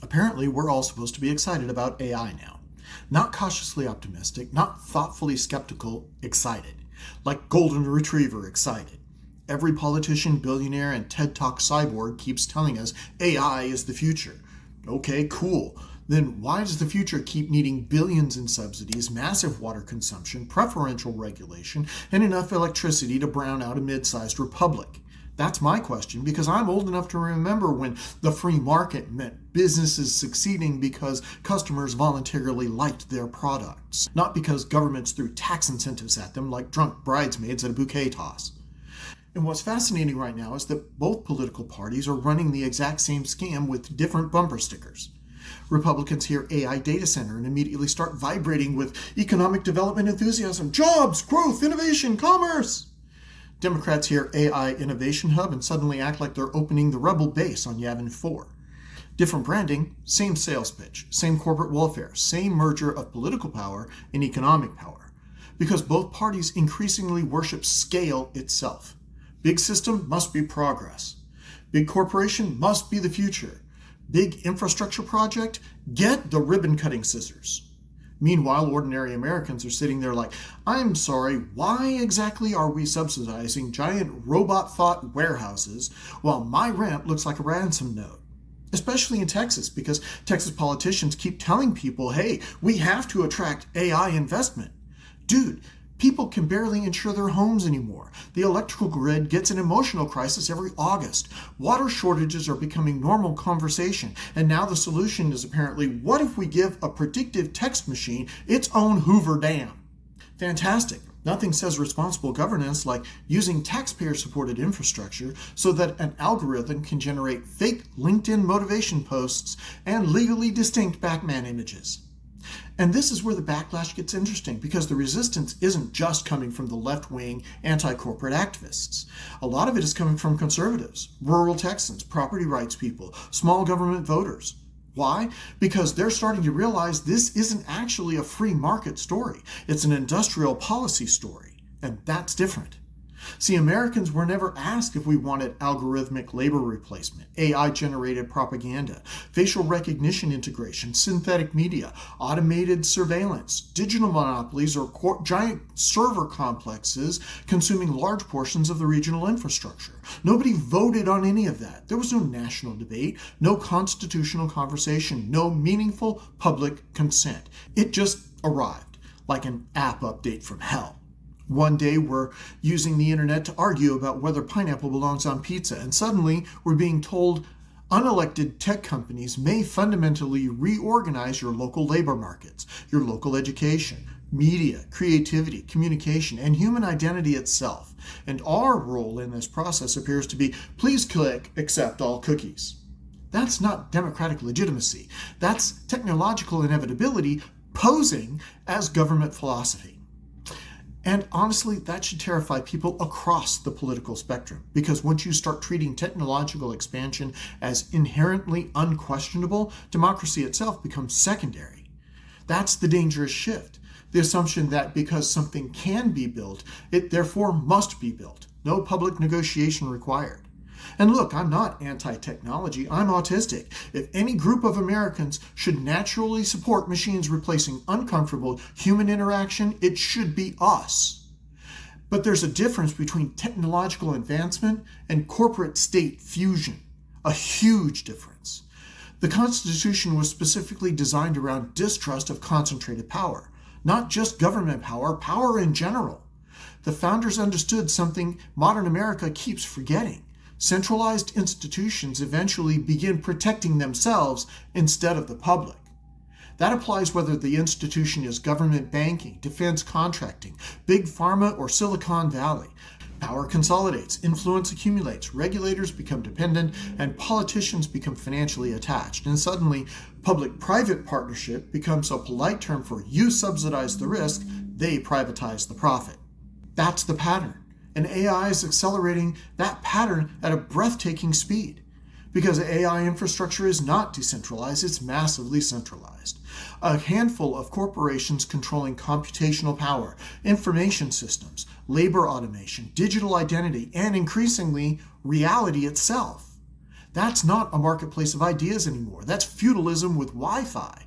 Apparently, we're all supposed to be excited about AI now. Not cautiously optimistic, not thoughtfully skeptical, excited. Like Golden Retriever excited. Every politician, billionaire, and TED Talk cyborg keeps telling us AI is the future. Okay, cool. Then why does the future keep needing billions in subsidies, massive water consumption, preferential regulation, and enough electricity to brown out a mid-sized republic? That's my question, because I'm old enough to remember when the free market meant businesses succeeding because customers voluntarily liked their products, not because governments threw tax incentives at them like drunk bridesmaids at a bouquet toss. And what's fascinating right now is that both political parties are running the exact same scam with different bumper stickers. Republicans hear AI data center and immediately start vibrating with economic development enthusiasm, jobs, growth, innovation, commerce. Democrats hear AI innovation hub and suddenly act like they're opening the rebel base on Yavin 4. Different branding, same sales pitch, same corporate welfare, same merger of political power and economic power. Because both parties increasingly worship scale itself. Big system must be progress. Big corporation must be the future. Big infrastructure project, get the ribbon-cutting scissors. Meanwhile, ordinary Americans are sitting there like, I'm sorry, why exactly are we subsidizing giant robot-thought warehouses while my rent looks like a ransom note? Especially in Texas, because Texas politicians keep telling people, hey, we have to attract AI investment. Dude, people can barely insure their homes anymore. The electrical grid gets an emotional crisis every August. Water shortages are becoming normal conversation. And now the solution is apparently, what if we give a predictive text machine its own Hoover Dam? Fantastic. Nothing says responsible governance like using taxpayer-supported infrastructure so that an algorithm can generate fake LinkedIn motivation posts and legally distinct Batman images. And this is where the backlash gets interesting, because the resistance isn't just coming from the left-wing anti-corporate activists. A lot of it is coming from conservatives, rural Texans, property rights people, small government voters. Why? Because they're starting to realize this isn't actually a free market story. It's an industrial policy story, and that's different. See, Americans were never asked if we wanted algorithmic labor replacement, AI-generated propaganda, facial recognition integration, synthetic media, automated surveillance, digital monopolies, or giant server complexes consuming large portions of the regional infrastructure. Nobody voted on any of that. There was no national debate, no constitutional conversation, no meaningful public consent. It just arrived, like an app update from hell. One day we're using the internet to argue about whether pineapple belongs on pizza, and suddenly we're being told unelected tech companies may fundamentally reorganize your local labor markets, your local education, media, creativity, communication, and human identity itself. And our role in this process appears to be, please click accept all cookies. That's not democratic legitimacy. That's technological inevitability posing as government philosophy. And honestly, that should terrify people across the political spectrum, because once you start treating technological expansion as inherently unquestionable, democracy itself becomes secondary. That's the dangerous shift. The assumption that because something can be built, it therefore must be built. No public negotiation required. And look, I'm not anti-technology, I'm autistic. If any group of Americans should naturally support machines replacing uncomfortable human interaction, it should be us. But there's a difference between technological advancement and corporate state fusion. A huge difference. The Constitution was specifically designed around distrust of concentrated power. Not just government power, power in general. The founders understood something modern America keeps forgetting. Centralized institutions eventually begin protecting themselves instead of the public. That applies whether the institution is government banking, defense contracting, big pharma, or Silicon Valley. Power consolidates, influence accumulates, regulators become dependent, and politicians become financially attached. And suddenly, public-private partnership becomes a polite term for you subsidize the risk, they privatize the profit. That's the pattern. And AI is accelerating that pattern at a breathtaking speed. Because AI infrastructure is not decentralized, it's massively centralized. A handful of corporations controlling computational power, information systems, labor automation, digital identity, and increasingly, reality itself. That's not a marketplace of ideas anymore. That's feudalism with Wi-Fi.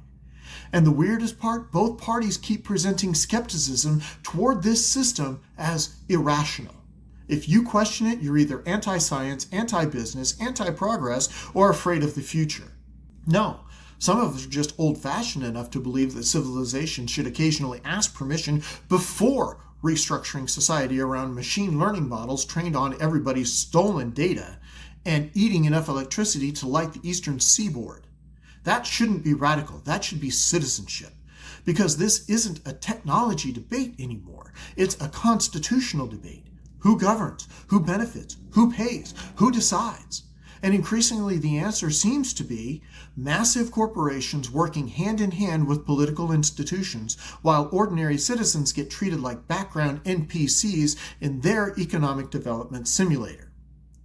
And the weirdest part, both parties keep presenting skepticism toward this system as irrational. If you question it, you're either anti-science, anti-business, anti-progress, or afraid of the future. No, some of us are just old-fashioned enough to believe that civilization should occasionally ask permission before restructuring society around machine learning models trained on everybody's stolen data and eating enough electricity to light the eastern seaboard. That shouldn't be radical. That should be citizenship. Because this isn't a technology debate anymore. It's a constitutional debate. Who governs? Who benefits? Who pays? Who decides? And increasingly the answer seems to be massive corporations working hand in hand with political institutions, while ordinary citizens get treated like background NPCs in their economic development simulator.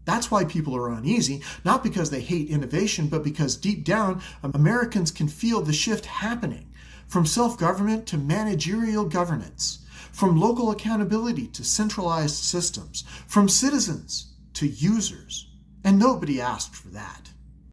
That's why people are uneasy, not because they hate innovation, but because deep down, Americans can feel the shift happening, from self-government to managerial governance, from local accountability to centralized systems, from citizens to users. And nobody asked for that.